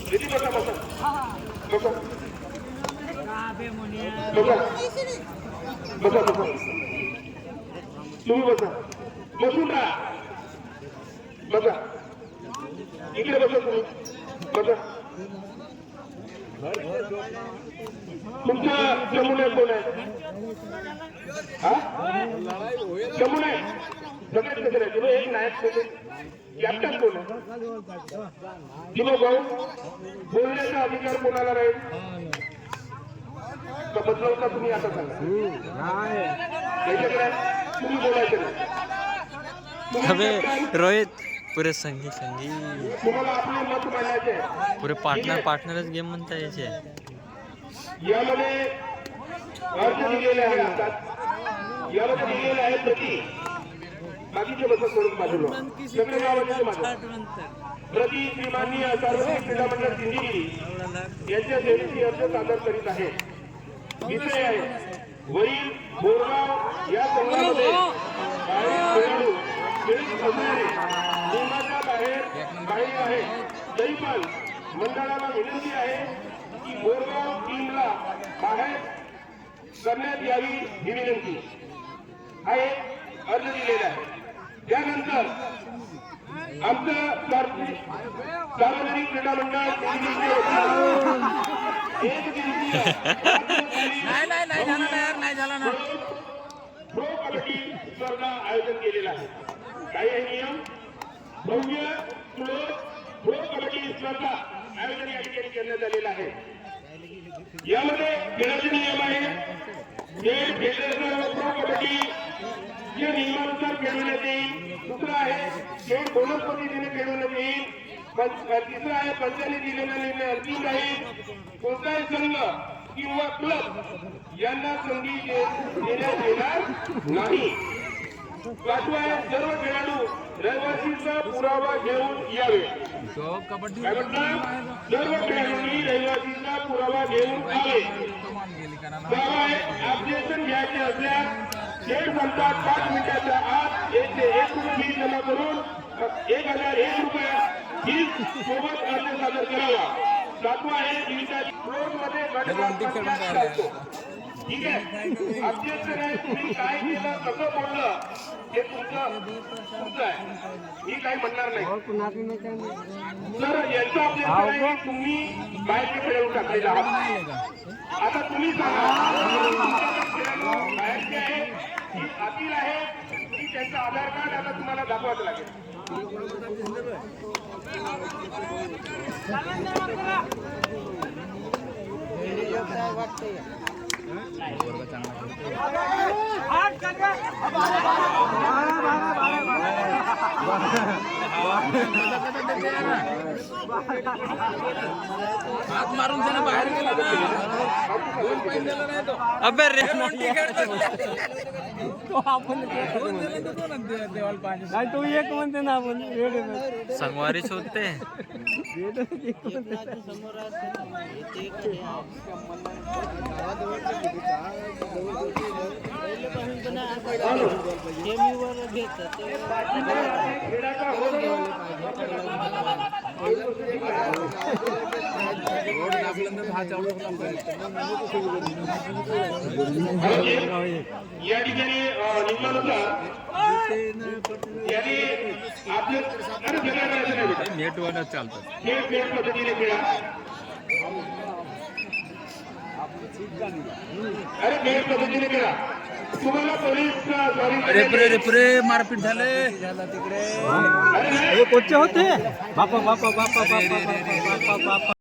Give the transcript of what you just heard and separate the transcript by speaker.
Speaker 1: किती बसा बसा बसा बसा बसा बसा तुम्ही बसा बसून राहा बसा इकडे बसा तुम्ही बसा तुमच्या जमुने कोण आहे हा जमुने सगळ्यात कसं आहे तुला एक नायक कॅप्टन कोण आहे दिलो भाऊ बोलण्याचा अधिकार कोणाला राहील बदलाव का तुम्ही आता सांगा तुम्ही बोलायचं नाही
Speaker 2: रोहित पुरे संगी संगी
Speaker 1: तुम्हाला आपले मत मांडायचे
Speaker 2: पुरे पार्टनरच गेम म्हणता यायचे
Speaker 1: यामध्ये अर्ज दिलेले आहे यामध्ये दिलेले आहे प्रति बाकीचे बसत करून बाजूला सगळे गावाचे माझं प्रति श्रीमाननीय सार्वजनिक क्रीडा मंडळ सिंधुगिरी यांच्या सेवेची अर्ज सादर करीत आहे विषय आहे वरील बोरगाव या संघामध्ये खेळाडू खेळत असणारे नियमाच्या बाहेर काही आहे तरी पण मंडळाला विनंती आहे की बोरगाव टीमला बाहेर करण्यात यावी ही विनंती हा एक अर्ज दिलेला आहे त्यानंतर आमचं सार्वजनिक क्रीडा मंडळ प्रो कबड्डी स्पर्धा आयोजन केलेला आहे काही नियम भव्य प्रो कबड्डी स्पर्धा आयोजन या ठिकाणी करण्यात आलेला आहे यामध्ये खेळाचे नियम आहे खेळ फेडरेशन प्रो कबड्डी जे नियमानुसार खेळवण्यात येईल दुसरं आहे खेळ बोनस पद्धतीने खेळवण्यात येईल तिसरं आहे पंचाने दिलेला निर्णय अंतिम राहील कोणताही संघ किंवा क्लब यांना संधी देण्यात येणार नाही पाचवा आहे सर्व खेळाडू रहिवासीचा पुरावा घेऊन यावे काय म्हटलं सर्व खेळाडूंनी रहिवासीचा पुरावा घेऊन यावे सहावा आहे ऑब्जेक्शन घ्यायचे असल्यास खेळ संपतात 5 मिनिटाच्या आत येथे 1 रुपये जमा करून 1001 रुपये ही सोबत अर्ज सादर करावा सातवा आहे मध्ये ठीक आहे ऑब्जेक्शन आहे तुम्ही काय केलं कसं बोललं हे तुमचं आहे मी काही म्हणणार नाही तर यांचं ऑब्जेक्शन आहे की तुम्ही बाहेरचे खेळून टाकलेला आहात आता तुम्ही सांगा बाहेरचे आहे की आतील आहे की त्यांचं आधार कार्ड आता तुम्हाला दाखवावं लागेल
Speaker 3: हात मारून त्याने बाहेर गेला ना 2 पॉइंट दिला नाही तो
Speaker 2: अबे रे
Speaker 3: तो आपण 2 दिले तर 2 देवाल पाहिजे
Speaker 4: नाही तू एक म्हणते ना आपण
Speaker 2: संगवारीच होते
Speaker 1: या ठिकाणी नियमानुसार यांनी आपले
Speaker 3: नेटवर चालतात
Speaker 1: खेळ पद्धतीने खेळा अरे खेळ पद्धतीने खेळा तुम्हाला पोलीस
Speaker 3: रेफरे मारपीट झाले
Speaker 4: तिकडे कोणते होते बापा बापा बापा बापा बापा बापा